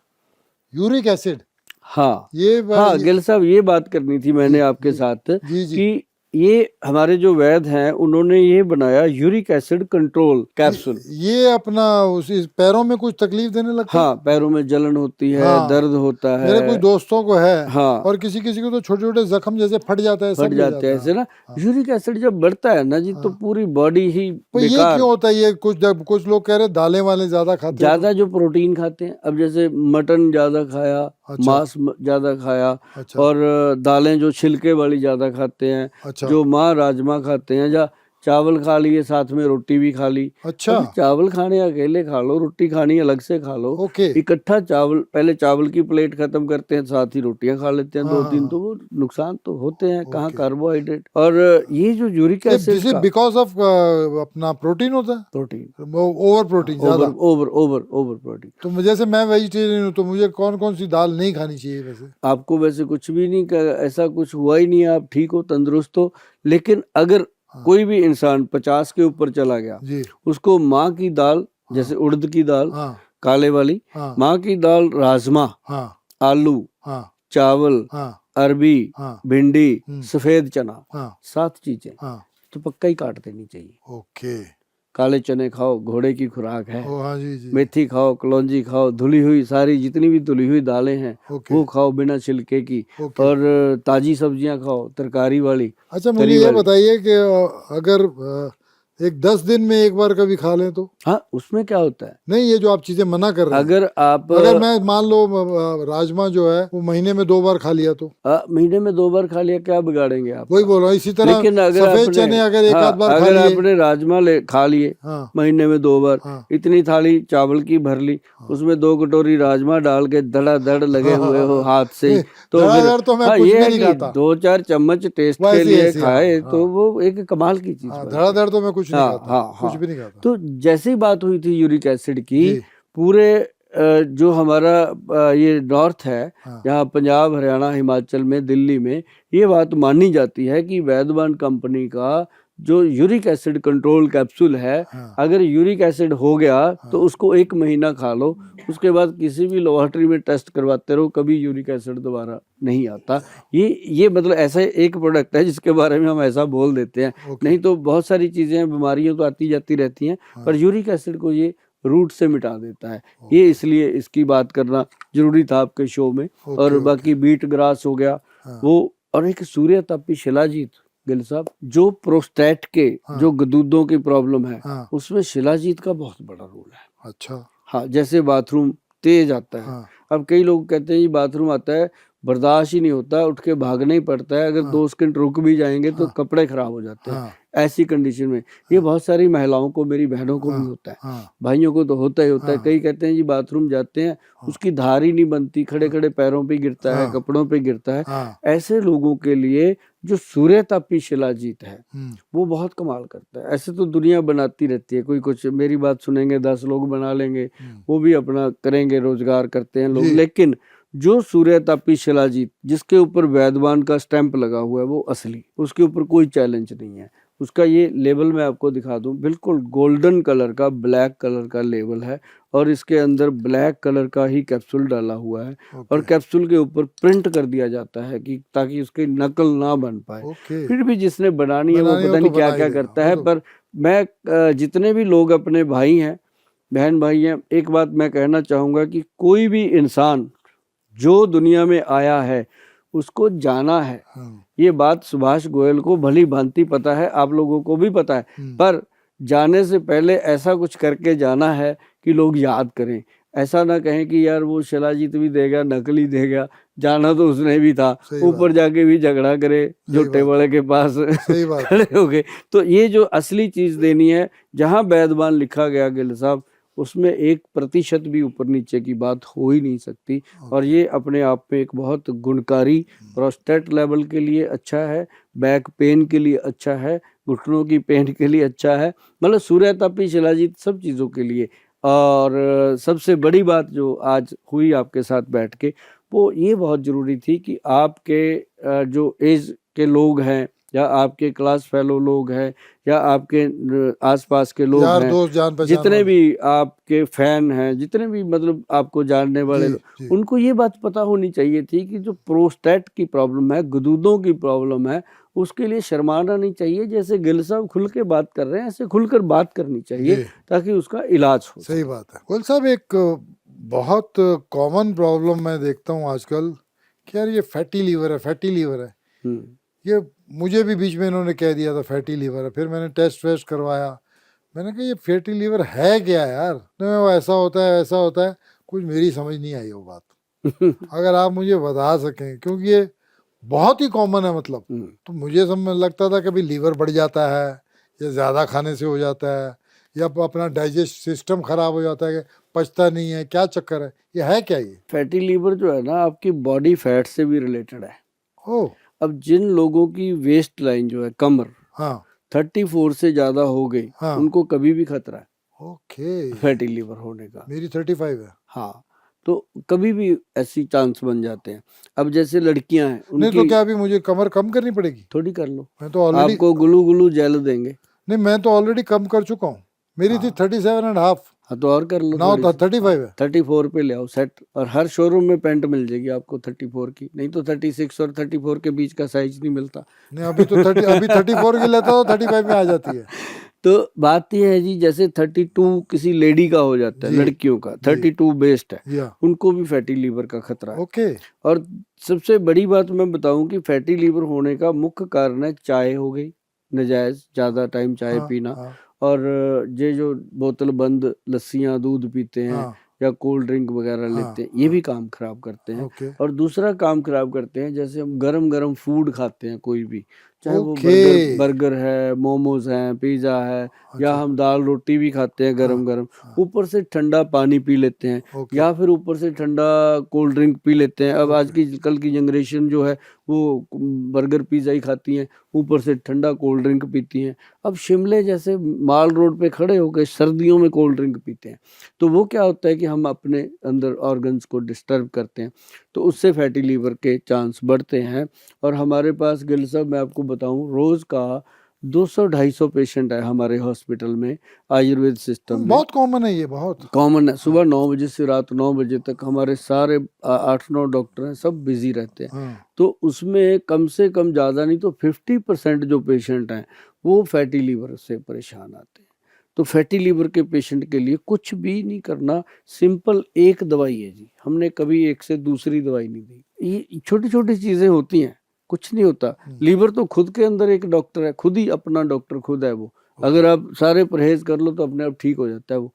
Uric acid? हाँ, ये हाँ गिल साहब, ये बात करनी थी मैंने आपके साथ जी जी। कि ये हमारे जो वैद्य हैं उन्होंने ये बनाया यूरिक एसिड कंट्रोल कैप्सूल। ये अपना उसी पैरों में कुछ तकलीफ देने लगता है? हाँ, पैरों में जलन होती है, हाँ। दर्द होता है। मेरे कुछ दोस्तों को है। हाँ। और किसी किसी को तो छोटे छोटे जख्म जैसे फट जाता है, फट सब जाते हैं ऐसे ना। यूरिक एसिड जब बढ़ता है ना जी तो पूरी बॉडी ही तो ये बेकार। क्यों होता है? ये कुछ लोग कह रहे दालें वाले ज्यादा खाते हैं। ज्यादा जो प्रोटीन खाते हैं, अब जैसे मटन ज्यादा खाया, अच्छा। मांस ज्यादा खाया, अच्छा। और दालें जो छिलके वाली ज्यादा खाते हैं, अच्छा। जो माँ राजमा खाते हैं, या चावल खा लिए साथ में रोटी भी खा ली। अच्छा। अभी चावल खाने अकेले खा लो, रोटी खानी अलग से खा लो। ओके। इकट्ठा चावल, पहले चावल की प्लेट खत्म करते हैं, साथ ही रोटियां खा लेते हैं, हाँ, 2-3, हाँ। तो वो नुकसान तो होते हैं। कहाँ ओके। कार्बोहाइड्रेट, और ये जो यूरिक एसिड का बिकॉज ऑफ अपना प्रोटीन होता है, प्रोटीन, ओवर प्रोटीन ज्यादा। Over protein. तो जैसे मैं वेजिटेरियन हूँ तो मुझे कौन कौन सी दाल नहीं खानी चाहिए वैसे? आपको वैसे कुछ भी नहीं, ऐसा कुछ हुआ ही नहीं है, आप ठीक हो, तंदुरुस्त हो। लेकिन अगर कोई भी इंसान 50 के ऊपर चला गया, जी। उसको माँ की दाल, जैसे उड़द की दाल, हाँ। काले वाली, हाँ। माँ की दाल, राजमा, हाँ। आलू, हाँ। चावल, हाँ। अरबी, हाँ। भिंडी, हम्म। सफेद चना, हाँ। 7 चीजें हाँ। तो पक्का ही काट देनी चाहिए। ओके। काले चने खाओ, घोड़े की खुराक है। ओ हाँ जी जी। मेथी खाओ, कलौंजी खाओ, धुली हुई सारी जितनी भी धुली हुई दालें हैं ओके। वो खाओ बिना छिलके की। ओके। और ताजी सब्जियां खाओ, तरकारी वाली। अच्छा, मुझे तरी ये वाली। बताइए कि अगर एक 10 दिन में एक बार कभी खा लें तो? हाँ, उसमें क्या होता है? नहीं, ये जो आप चीजें मना कर रहे हैं, अगर मैं मान लो राजमा जो है वो महीने में 2 बार खा लिया तो? महीने में 2 बार खा लिया, क्या बिगाड़ेंगे आप? वही बोल रहा हूँ। इसी तरह लेकिन अगर सफेद चने अगर एक आध बार खा अगर लिए। आपने राजमा खा लिए हाँ। महीने में 2 बार, हाँ। इतनी थाली चावल की भर ली, उसमें 2 कटोरी राजमा डाल के धड़ाधड़ लगे हुए हो हाथ से, तो धड़ाधड़ तो मैं कुछ ये भी है नहीं कि खाता। 2-4 चम्मच टेस्ट वो के ऐसे लिए ऐसे, खाए हाँ, तो वो एक कमाल की चीज बनती है। धड़ाधड़ तो मैं कुछ नहीं हाँ, खाता। हाँ, कुछ हाँ। भी नहीं खाता। तो जैसी बात हुई थी यूरिक एसिड की, जी। पूरे जो हमारा ये नॉर्थ है, हाँ। यहाँ पंजाब, हरियाणा, हिमाचल में, दिल्ली में, ये बात मानी जाती है कि वैद्यमान कंपनी का जो यूरिक एसिड कंट्रोल कैप्सूल है, हाँ। अगर यूरिक एसिड हो गया तो उसको 1 महीना खा लो, उसके बाद किसी भी लेबोरेटरी में टेस्ट करवाते रहो, कभी यूरिक एसिड दोबारा नहीं आता। ये मतलब ऐसा एक प्रोडक्ट है जिसके बारे में हम ऐसा बोल देते हैं। ओके। नहीं तो बहुत सारी चीजें, बीमारियां तो आती जाती रहती हैं, पर यूरिक एसिड को ये रूट से मिटा देता है। ये इसलिए इसकी बात करना जरूरी था आपके शो में। और बाकी बीट ग्रास हो गया वो, और एक सूर्य तापी शिलाजीत गिल साहब, जो प्रोस्टेट के जो गदूदों की प्रॉब्लम है, उसमें शिलाजीत का बहुत बड़ा रोल है। अच्छा। हाँ, जैसे बाथरूम तेज आता है, अब कई लोग कहते हैं ये बाथरूम आता है, बर्दाश्त ही नहीं होता, उठ के भागना ही पड़ता है, अगर 2 सेकंड रुक भी जाएंगे तो कपड़े खराब हो जाते हैं। ऐसी कंडीशन में ये बहुत सारी महिलाओं को, मेरी बहनों को भी होता है, भाइयों को तो होता ही होता है। कई कहते हैं जी बाथरूम जाते हैं, उसकी धार ही नहीं बनती, खड़े खड़े पैरों पे गिरता है, कपड़ों पे गिरता है। ऐसे लोगों के लिए जो सूर्य तापी शिलाजीत है वो बहुत कमाल करता है। ऐसे तो दुनिया बनाती रहती है, कोई कुछ, मेरी बात सुनेंगे 10 लोग बना लेंगे, वो भी अपना करेंगे, रोजगार करते हैं लोग। लेकिन जो सूर्य तापी शिलाजीत जिसके ऊपर वैद्यमान का स्टैंप लगा हुआ है वो असली, उसके ऊपर कोई चैलेंज नहीं है। उसका ये लेबल मैं आपको दिखा दूं, बिल्कुल गोल्डन कलर का, ब्लैक कलर का लेबल है, और इसके अंदर ब्लैक कलर का ही कैप्सूल डाला हुआ है। और कैप्सूल के ऊपर प्रिंट कर दिया जाता है कि ताकि उसकी नकल ना बन पाए। फिर भी जिसने बनानी है वो पता नहीं क्या क्या करता है। पर मैं जितने भी लोग अपने भाई हैं, बहन भाई हैं, एक बात मैं कहना चाहूँगा कि कोई भी इंसान जो दुनिया में आया है उसको जाना है। ये बात सुभाष गोयल को भली भांति पता है, आप लोगों को भी पता है, पर जाने से पहले ऐसा कुछ करके जाना है कि लोग याद करें। ऐसा ना कहें कि यार वो शिलाजीत भी देगा, नकली देगा, जाना तो उसने भी था, ऊपर जाके भी झगड़ा करे जोटे वाले के पास खड़े हो गए। तो ये जो असली चीज देनी है, जहाँ वैद्यमान लिखा गया गिल साहब, उसमें 1% भी ऊपर नीचे की बात हो ही नहीं सकती। और ये अपने आप में एक बहुत गुणकारी, प्रोस्टेट लेवल के लिए अच्छा है, बैक पेन के लिए अच्छा है, घुटनों की पेन के लिए अच्छा है, मतलब सूर्य तापी शिलाजीत सब चीज़ों के लिए। और सबसे बड़ी बात जो आज हुई आपके साथ बैठ के, वो ये बहुत ज़रूरी थी कि आपके जो एज के लोग हैं, या आपके क्लास फेलो लोग हैं, या आपके आसपास के लोग हैं, दोस्त जान पहचान जितने भी आपके फैन हैं, जितने भी मतलब आपको जानने वाले लोग, उनको ये बात पता होनी चाहिए थी कि जो प्रोस्टेट की प्रॉब्लम है, गदूदों की प्रॉब्लम है, उसके लिए शर्माना नहीं चाहिए। जैसे गिल साहब खुल के बात कर रहे हैं, ऐसे खुलकर बात करनी चाहिए जी। ताकि उसका इलाज हो। सही बात है। गोयल साहब, एक बहुत कॉमन प्रॉब्लम मैं देखता हूँ आजकल कि यार ये फैटी लीवर है, फैटी लीवर है। हम्म, ये मुझे भी बीच में इन्होंने कह दिया था फैटी लीवर है, फिर मैंने टेस्ट वेस्ट करवाया, मैंने कहा ये फैटी लीवर है क्या यार, नहीं वो ऐसा होता है ऐसा होता है, कुछ मेरी समझ नहीं आई वो बात। अगर आप मुझे बता सकें, क्योंकि ये बहुत ही कॉमन है मतलब। तो मुझे समझ लगता था कभी लीवर बढ़ जाता है या ज़्यादा खाने से हो जाता है या अपना डाइजेस्ट सिस्टम खराब हो जाता है, पचता नहीं है, क्या चक्कर है, ये है क्या ये? फैटी लीवर जो है ना आपकी बॉडी फैट से भी रिलेटेड है। ओ, अब जिन लोगों की वेस्ट लाइन जो है, कमर हाँ 34 से ज्यादा हो गई, हाँ। उनको कभी भी खतरा है ओके, फैटी लीवर होने का। मेरी 35 है। हाँ, तो कभी भी ऐसी चांस बन जाते हैं। अब जैसे लड़कियां हैं, नहीं तो उनकी क्या अभी मुझे कमर कम करनी पड़ेगी? थोड़ी कर लो, मैं तो ऑलरेडी, आपको गुलू गुलू जेल देंगे। नहीं मैं तो ऑलरेडी कम कर चुका हूँ, मेरी थी 37.5, हाँ तो और कर लो, नाउ थोड़ी सी। 35 है। 34 पे ले आओ सेट, और हर शोरूम में पैंट मिल जाएगी आपको 34 की, नहीं तो 36 और 34 के बीच का साइज नहीं मिलता। नहीं अभी तो 34 की लेता तो 35 में आ जाती है। तो बात यह है जी, जैसे 32 किसी लेडी का हो जाता है, जी, लड़कियों का 32 बेस्ट है, या उनको भी फैटी लीवर का खतरा है। ओके, और सबसे बड़ी बात मैं बताऊं कि फैटी लीवर होने का मुख्य कारण है चाय हो गई, नजायज ज्यादा टाइम चाय हाँ, पीना, हाँ, और ये जो बोतल बंद लस्सियां दूध पीते हैं हाँ, या कोल्ड ड्रिंक वगैरह हाँ, लेते हैं, ये भी काम खराब करते हैं। ओके, और दूसरा काम खराब करते हैं, जैसे हम गरम गरम फूड खाते हैं कोई भी, चाहे वो ओके, बर्गर है, मोमोज हैं, पिज्जा है, या अच्छा, हम दाल रोटी भी खाते हैं गरम गरम, हाँ, ऊपर से ठंडा पानी पी लेते हैं, ओके, या फिर ऊपर से ठंडा कोल्ड ड्रिंक पी लेते हैं। अब आज ओके, की कल की जनरेशन जो है वो बर्गर पिज्जा ही खाती हैं, ऊपर से ठंडा कोल्ड ड्रिंक पीती हैं। अब शिमले जैसे माल रोड पे खड़े होकर सर्दियों में कोल्ड ड्रिंक पीते हैं, तो वो क्या होता है कि हम अपने अंदर ऑर्गन्स को डिस्टर्ब करते हैं, तो उससे फैटी लीवर के चांस बढ़ते हैं। और हमारे पास गिल साहब, मैं आपको बताऊं, रोज का 200-250 पेशेंट है हमारे हॉस्पिटल में, आयुर्वेद सिस्टम में बहुत कॉमन है ये, बहुत कॉमन है। सुबह 9 बजे से रात 9 बजे तक हमारे सारे 8-9 डॉक्टर हैं, सब बिजी रहते हैं। हाँ, तो उसमें कम से कम ज़्यादा नहीं तो 50% जो पेशेंट हैं वो फैटी लीवर से परेशान आते हैं। तो फैटी लीवर के पेशेंट के लिए कुछ भी नहीं करना, सिंपल एक दवाई है जी, हमने कभी एक से दूसरी दवाई नहीं दी। ये छोटी छोटी चीज़ें होती हैं, कुछ नहीं होता। लीवर तो खुद के अंदर एक डॉक्टर है, खुद ही अपना डॉक्टर खुद है वो। अगर आप सारे परहेज कर लो तो अपने आप ठीक हो जाता है वो।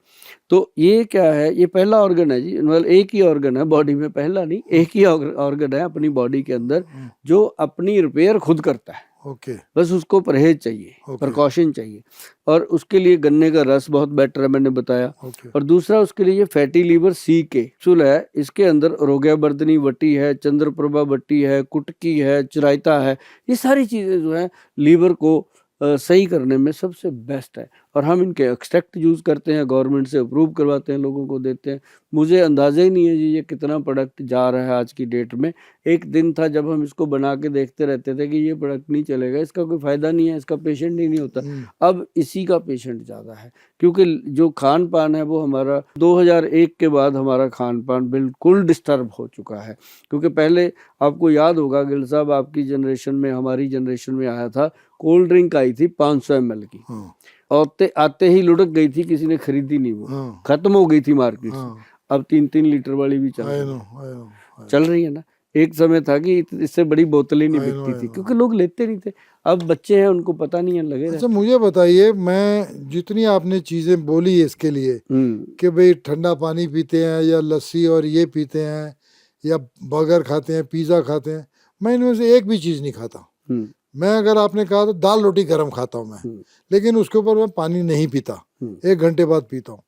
तो ये क्या है, ये पहला ऑर्गन है जी, मतलब एक ही ऑर्गन है बॉडी में, पहला नहीं, एक ही ऑर्गन है अपनी बॉडी के अंदर जो अपनी रिपेयर खुद करता है। ओके, बस उसको परहेज चाहिए, ओके, प्रिकॉशन चाहिए, और उसके लिए गन्ने का रस बहुत बेटर है, मैंने बताया। ओके, और दूसरा उसके लिए फैटी लीवर सी के कैप्सूल है, इसके अंदर रोग्यावर्धनी वटी है, चंद्रप्रभा वटी है, कुटकी है, चिरायता है, ये सारी चीज़ें जो है लीवर को सही करने में सबसे बेस्ट है। और हम इनके एक्सट्रैक्ट यूज़ करते हैं, गवर्नमेंट से अप्रूव करवाते हैं, लोगों को देते हैं। मुझे अंदाज़ा ही नहीं है जी ये कितना प्रोडक्ट जा रहा है आज की डेट में। एक दिन था जब हम इसको बना के देखते रहते थे कि ये प्रोडक्ट नहीं चलेगा, इसका कोई फ़ायदा नहीं है, इसका पेशेंट ही नहीं होता। अब इसी का पेशेंट ज़्यादा है, क्योंकि जो खान पान है वो हमारा 2001 के बाद हमारा खान पान बिल्कुल डिस्टर्ब हो चुका है। क्योंकि पहले आपको याद होगा गिल साहब, आपकी जनरेशन में, हमारी जनरेशन में आया था, कोल्ड ड्रिंक आई थी 500 ml की, और आते ही लुढ़क गई थी, किसी ने खरीदी नहीं, वो खत्म हो गई थी मार्केट से। अब 3-3 लीटर वाली भी चल रही है ना। एक समय था कि इससे बड़ी बोतल ही नहीं बिकती थी, क्योंकि लोग लेते नहीं थे। अब बच्चे हैं, उनको पता नहीं है, लगे अच्छा मुझे बताइए, मैं जितनी आपने चीज़ें बोली इसके लिए कि भाई ठंडा पानी पीते हैं या लस्सी और ये पीते हैं या बर्गर खाते हैं, पिज़्ज़ा खाते हैं, मैं इनमें से एक भी चीज़ नहीं खाता। मैं, अगर आपने कहा तो दाल रोटी गरम खाता हूँ मैं, लेकिन उसके ऊपर मैं पानी नहीं पीता, 1 घंटे बाद पीता हूँ।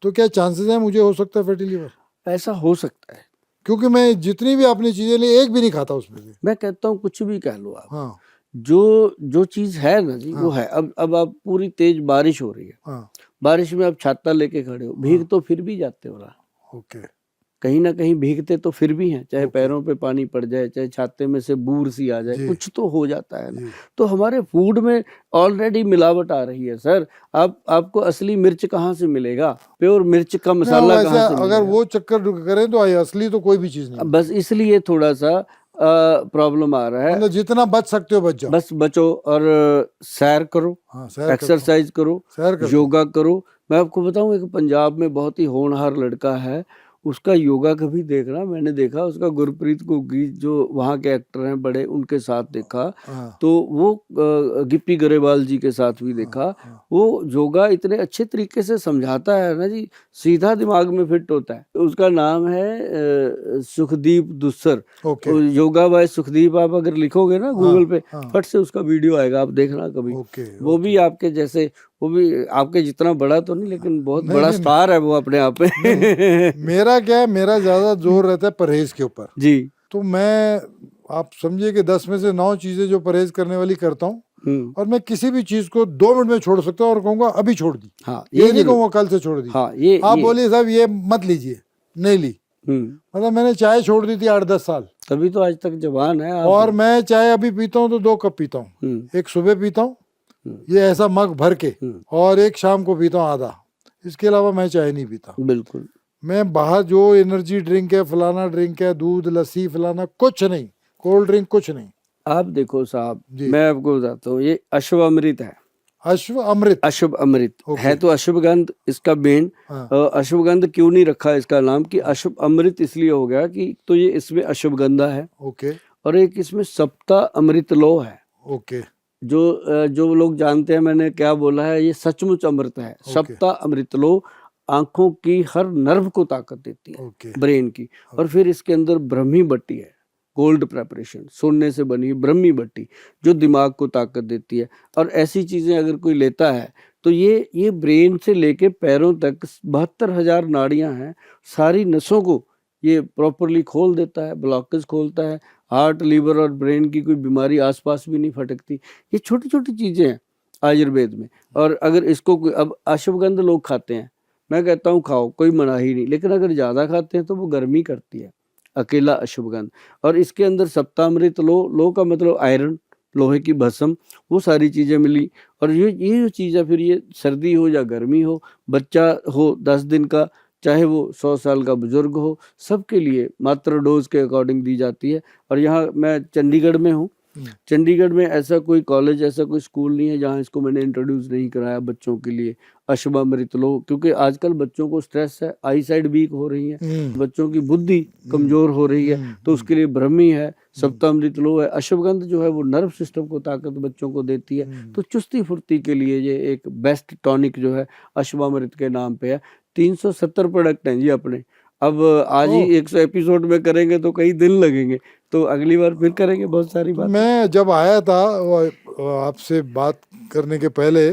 तो क्या चांसेस हैं मुझे हो सकता है फैटी लीवर? ऐसा हो सकता है, क्योंकि मैं जितनी भी आपने चीज़ें ली एक भी नहीं खाता उसमें से। मैं कहता हूँ कुछ भी कह लो आप, हाँ, जो चीज़ है ना जी, वो है। अब आप पूरी तेज बारिश हो रही है, हाँ, बारिश में आप छाता लेके खड़े हो, भीग तो फिर भी जाते हो ना, ओके, कहीं ना कहीं भीगते तो फिर भी हैं, चाहे पैरों पे पानी पड़ जाए, चाहे छाते में से बूर सी आ जाए, कुछ तो हो जाता है ना। तो हमारे फूड में ऑलरेडी मिलावट आ रही है सर। आपको असली मिर्च कहाँ से मिलेगा, प्योर मिर्च का मसाला कहाँ से अगर मिलेगा? वो चक्कर करें तो असली तो कोई भी चीज़ नहीं। बस इसलिए थोड़ा सा प्रॉब्लम आ रहा है, मतलब जितना बच सकते हो बच जाओ। बस बचो और सैर करो, हाँ, सैर करता हूँ, एक्सरसाइज करो, सैर करता हूँ। योगा करो। मैं आपको बताऊं, एक पंजाब में बहुत ही होनहार लड़का है, उसका योगा कभी देखना, मैंने देखा उसका, गुरप्रीत घुग्गी जो वहाँ के एक्टर हैं बड़े, उनके साथ देखा, हाँ, तो वो गिप्पी गरेवाल जी के साथ भी देखा। हाँ, वो योगा इतने अच्छे तरीके से समझाता है ना जी, सीधा दिमाग में फिट होता है। उसका नाम है सुखदीप दुस्सर, ओके, योगा बाय सुखदीप। आप अगर लिखोगे ना गूगल पे, हाँ, फट से उसका वीडियो आएगा, आप देखना कभी। ओके, वो भी आपके जैसे, वो भी आपके जितना बड़ा तो नहीं, लेकिन बहुत नहीं, बड़ा नहीं, स्टार है वो अपने आप में। मेरा क्या है, मेरा ज्यादा जोर रहता है परहेज के ऊपर। जी। तो मैं, आप समझिए कि 10 में से 9 चीजें जो परहेज करने वाली करता हूँ, और मैं किसी भी चीज को 2 मिनट में छोड़ सकता हूँ और कहूंगा अभी छोड़ दी। हाँ, ये नहीं जरूर। कहूंगा कल से छोड़ दी। हाँ, आप ये बोलिए साहब ये मत लीजिए, नहीं ली। मतलब मैंने चाय छोड़ दी थी 8-10 साल, तभी तो आज तक जवान है आप। और मैं चाय अभी पीता हूँ तो 2 कप पीता हूँ। हम्म, एक सुबह पीता हूँ, हम्म, ये ऐसा मग भर के, हम्म, और एक शाम को पीता हूँ आधा। इसके अलावा मैं चाय नहीं पीता। बिल्कुल। मैं बाहर जो एनर्जी ड्रिंक है, फलाना ड्रिंक है, दूध लस्सी फलाना, कुछ नहीं, कोल्ड ड्रिंक कुछ नहीं। आप देखो साहब, जी। मैं आपको बताता हूँ, ये अश्वअमृत है, अश्व अमृत। अशुभ अमृत ओके। है तो अश्वगंध इसका मेन। हाँ, अश्वगंध क्यों नहीं रखा इसका नाम कि अशुभ अमृत, इसलिए हो गया कि तो ये इसमें अश्वगंधा है, ओके, और एक इसमें सप्ता अमृत लो है। ओके, जो लोग जानते हैं मैंने क्या बोला है, ये सचमुच अमृत है। ओके। सप्ता अमृत लो आंखों की हर नर्व को ताकत देती है, ओके, ब्रेन की। और फिर इसके अंदर ब्रह्मी बट्टी है, गोल्ड प्रेपरेशन, सोने से बनी हुई ब्रह्मी बट्टी, जो दिमाग को ताकत देती है। और ऐसी चीजें अगर कोई लेता है तो ये ब्रेन से लेके पैरों तक 72,000 नाड़ियां हैं, सारी नसों को ये प्रॉपरली खोल देता है, ब्लॉकेज खोलता है। हार्ट, लीवर और ब्रेन की कोई बीमारी आसपास भी नहीं फटकती। ये छोटी छोटी चीजें हैं आयुर्वेद में। और अगर इसको अब अश्वगंध लोग खाते हैं, मैं कहता हूँ खाओ, कोई मनाही नहीं, लेकिन अगर ज्यादा खाते हैं तो वो गर्मी करती है, अकेला अश्वगंध। और इसके अंदर सप्तामृत लो का मतलब आयरन, लोहे की भस्म, वो सारी चीजें मिली। और ये जो चीज है, फिर ये सर्दी हो या गर्मी हो, बच्चा हो 10 दिन का, चाहे वो 100 साल का बुजुर्ग हो, सबके लिए मात्र डोज के अकॉर्डिंग दी जाती है। और यहाँ मैं चंडीगढ़ में हूँ, चंडीगढ़ में ऐसा कोई कॉलेज, ऐसा कोई स्कूल नहीं है जहाँ इसको मैंने इंट्रोड्यूस नहीं कराया बच्चों के लिए, अश्वअमृत लो। क्योंकि आजकल बच्चों को स्ट्रेस है, आई साइड वीक हो रही है, बच्चों की बुद्धि कमजोर हो रही है, तो उसके लिए ब्रह्मी है, सप्तामृत लो है। अश्वगंध जो है वो नर्व सिस्टम को ताकत बच्चों को देती है। तो चुस्ती फुर्ती के लिए ये एक बेस्ट टॉनिक जो है अश्वअमृत के नाम पे है। 370 प्रोडक्ट हैं जी अपने। अब आज ही 100 एपिसोड में करेंगे तो कई दिन लगेंगे, तो अगली बार फिर करेंगे बहुत सारी बात। मैं जब आया था आपसे बात करने के पहले,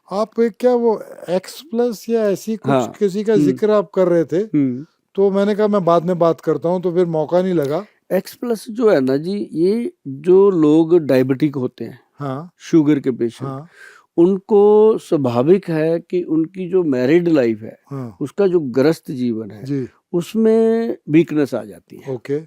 आप क्या वो एक्स प्लस या ऐसी कुछ हाँ, किसी का जिक्र आप कर रहे थे, तो मैंने कहा मैं बाद में बात करता हूँ, तो फिर मौका नहीं लगा। एक्स प्लस जो है ना जी, ये जो लोग डायबिटिक होते हैं, हाँ, शुगर के पेशेंट, हाँ, उनको स्वाभाविक है कि उनकी जो मैरिड लाइफ है, हाँ, उसका जो ग्रस्त जीवन है, जी, उसमें वीकनेस आ जाती है। ओके,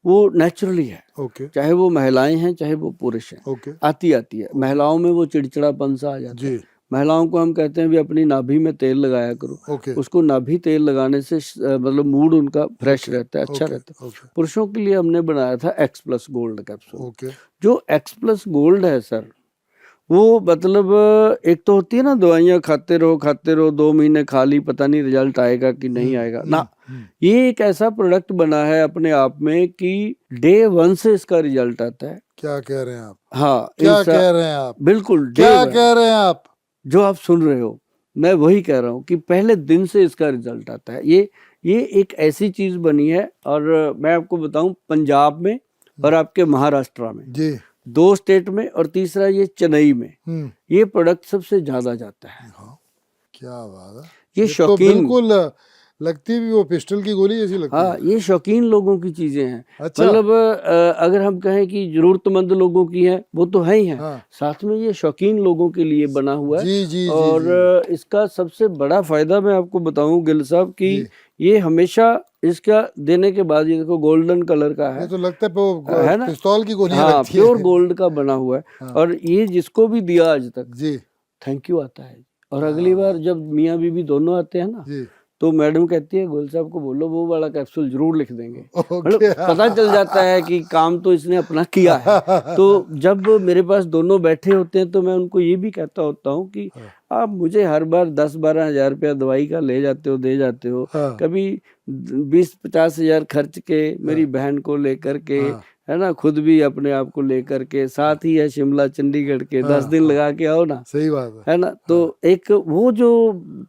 वो नेचुरली है, ओके, चाहे वो महिलाएं हैं चाहे वो पुरुष हैं, ओके, आती है। महिलाओं में वो चिड़चिड़ापन सा आ जाता है। जी, महिलाओं को हम कहते हैं भी अपनी नाभि में तेल लगाया करो, ओके, उसको नाभि तेल लगाने से मतलब मूड उनका फ्रेश रहता है, अच्छा ओके, रहता है। ओके, पुरुषों के लिए हमने बनाया था x plus gold capsule. Okay, जो एक्स प्लस गोल्ड है सर, वो मतलब एक तो होती है ना, दवाइयाँ खाते रहो 2 महीने खा ली, पता नहीं रिजल्ट आएगा कि नहीं आएगा ना। ये एक ऐसा प्रोडक्ट बना है अपने आप में कि डे 1 से इसका रिजल्ट आता है। क्या कह रहे हैं आप? हाँ, क्या कह रहे हैं आप? बिल्कुल क्या कह रहे हैं आप? जो आप सुन रहे हो, मैं वही कह रहा हूँ कि पहले दिन से इसका रिजल्ट आता है। ये एक ऐसी चीज बनी है। और मैं आपको बताऊं, पंजाब में और आपके महाराष्ट्र में, जी, 2 स्टेट में, और तीसरा ये चेन्नई में, ये प्रोडक्ट सबसे ज्यादा जाता है। हाँ, क्या बात है। ये तो शौकीन, बिल्कुल लगती भी वो पिस्टल की गोली जैसी लगती हाँ, है। ये शौकीन लोगों की चीजें हैं। अच्छा। मतलब अगर हम कहें कि जरूरतमंद लोगों की है, वो तो है ही है, हाँ। साथ में ये शौकीन लोगों के लिए बना हुआ है। जी, जी, और जी, इसका सबसे बड़ा फायदा मैं आपको बताऊं गिल साहब कि जी। ये हमेशा इसका देने के बाद, ये देखो गोल्डन कलर का ये है, तो लगता है है ना, पिस्तौल की गोली हाँ, लगती है। प्योर गोल्ड का बना हुआ है। हाँ। और ये जिसको भी दिया आज तक, जी, थैंक यू आता है। और अगली बार जब मियाँ बीवी दोनों आते हैं ना, जी, तो मैडम कहती है गोयल साहब को बोलो वो वाला कैप्सूल जरूर लिख देंगे। मतलब ओके। पता चल जाता है कि काम तो इसने अपना किया है। तो जब मेरे पास दोनों बैठे होते हैं तो मैं उनको ये भी कहता होता हूँ कि आप मुझे हर बार 10-12 हज़ार रुपया दवाई का ले जाते हो, दे जाते हो, हाँ। कभी 20-50 हज़ार खर्च के मेरी बहन को लेकर के, है ना, खुद भी अपने आप को लेकर के, साथ ही है शिमला चंडीगढ़ के 10 दिन लगा के आओ ना, सही बात है। है ना। तो एक वो जो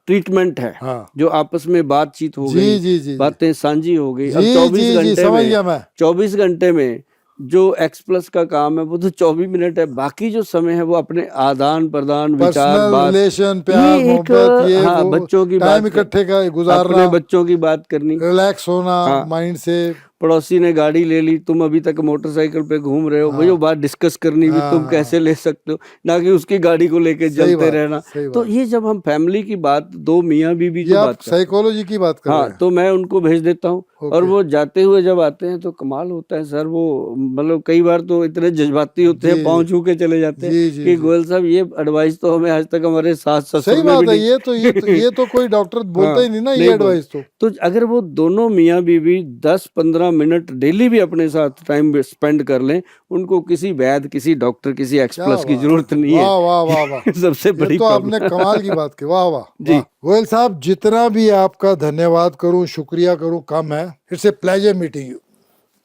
ट्रीटमेंट है, हाँ। जो आपस में बातचीत हो जी गई, जी जी बातें साझी हो गई। अब जी 24 जी घंटे समझ में गया मैं। 24 घंटे में जो एक्स+ का काम है वो तो 24 मिनट है, बाकी जो समय है वो अपने आदान प्रदान, विचार, पर्सनल बात, रिलेशन, प्यार ये एक, मोहब्बत, ये हाँ, वो बच्चों की टाइम बात इकट्ठे का अपने गुजारना, बच्चों की बात करनी, रिलैक्स होना हाँ, माइंड से। पड़ोसी ने गाड़ी ले ली, तुम अभी तक मोटरसाइकिल पे घूम रहे हो, वो जो बात डिस्कस करनी भी, तुम कैसे ले सकते हो, ना कि उसकी गाड़ी को लेके सही जलते बात, रहना। सही तो बात। ये जब हम फैमिली की बात, दो मियाँ बीवी ये जो आप बात करते हैं, साइकोलॉजी की बात कर रहे हाँ, हैं। तो मैं उनको भेज देता हूँ। और ओके। वो जाते हुए जब आते हैं तो कमाल होता है सर, वो मतलब कई बार तो इतने जज्बाती होते हैं, जी पाँव छू के चले जाते हैं जी जी कि जी गोयल साहब ये एडवाइस तो हमें आज तक हमारे सास ससुर सही ने बात भी है। नहीं ये तो कोई डॉक्टर बोलता हाँ, ही नहीं ना, ये नहीं बोल। एडवाइस तो। तो अगर वो दोनों मियाँ बीवी 10-15 मिनट डेली भी अपने साथ टाइम स्पेंड कर लें, उनको किसी वैद्य, किसी डॉक्टर, किसी क्या एक्स+ की बात जरूरत है, नहीं है। वाह वाह वाह वाह। सबसे ये बड़ी तो आपने प्रॉब्लम। कमाल की बात की, वाह वाह जी। वाह। गोयल साहब, जितना भी आपका धन्यवाद करूं, शुक्रिया करूं कम है। It's a pleasure meeting you,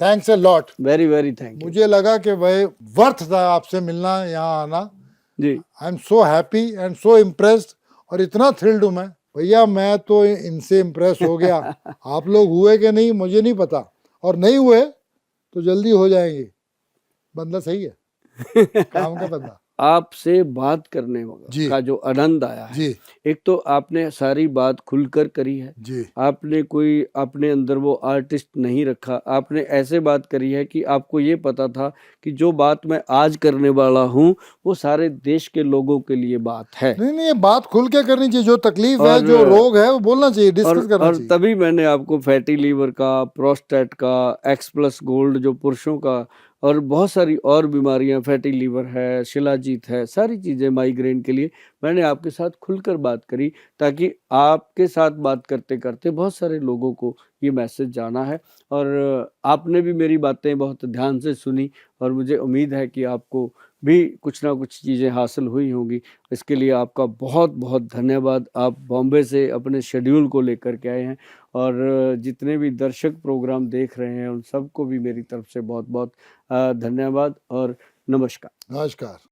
thanks a lot. Very very thank you. मुझे लगा कि भाई वर्थ था आपसे मिलना, यहाँ आना। जी, I am so happy and so impressed, और इतना थ्रिल्ड हूँ मैं भैया, मैं तो इनसे इम्प्रेस हो गया। आप लोग हुए कि नहीं मुझे नहीं पता, और नहीं हुए तो जल्दी हो जाएंगे। बंदा सही है, काम का बंदा। आपसे बात करने जी का जो आनंद आया है, जी एक तो आपने सारी बात खुलकर करी है, जी आपने कोई अपने अंदर वो आर्टिस्ट नहीं रखा, आपने ऐसे बात करी है कि आपको ये पता था कि जो बात मैं आज करने वाला हूँ वो सारे देश के लोगों के लिए बात है। नहीं नहीं, ये बात खुल के करनी चाहिए। जो तकलीफ है, और जो रोग है, वो बोलना चाहिए, डिस्कस करना और चाहिए। तभी मैंने आपको फैटी लीवर का, प्रोस्टेट का, एक्स+ गोल्ड जो पुरुषों का, और बहुत सारी और बीमारियां, फैटी लीवर है, शिलाजीत है, सारी चीज़ें माइग्रेन के लिए मैंने आपके साथ खुलकर बात करी, ताकि आपके साथ बात करते करते बहुत सारे लोगों को ये मैसेज जाना है। और आपने भी मेरी बातें बहुत ध्यान से सुनी, और मुझे उम्मीद है कि आपको भी कुछ ना कुछ चीज़ें हासिल हुई होंगी। इसके लिए आपका बहुत बहुत धन्यवाद। आप बॉम्बे से अपने शेड्यूल को लेकर के आए हैं, और जितने भी दर्शक प्रोग्राम देख रहे हैं उन सबको भी मेरी तरफ से बहुत बहुत धन्यवाद और नमस्कार। नमस्कार।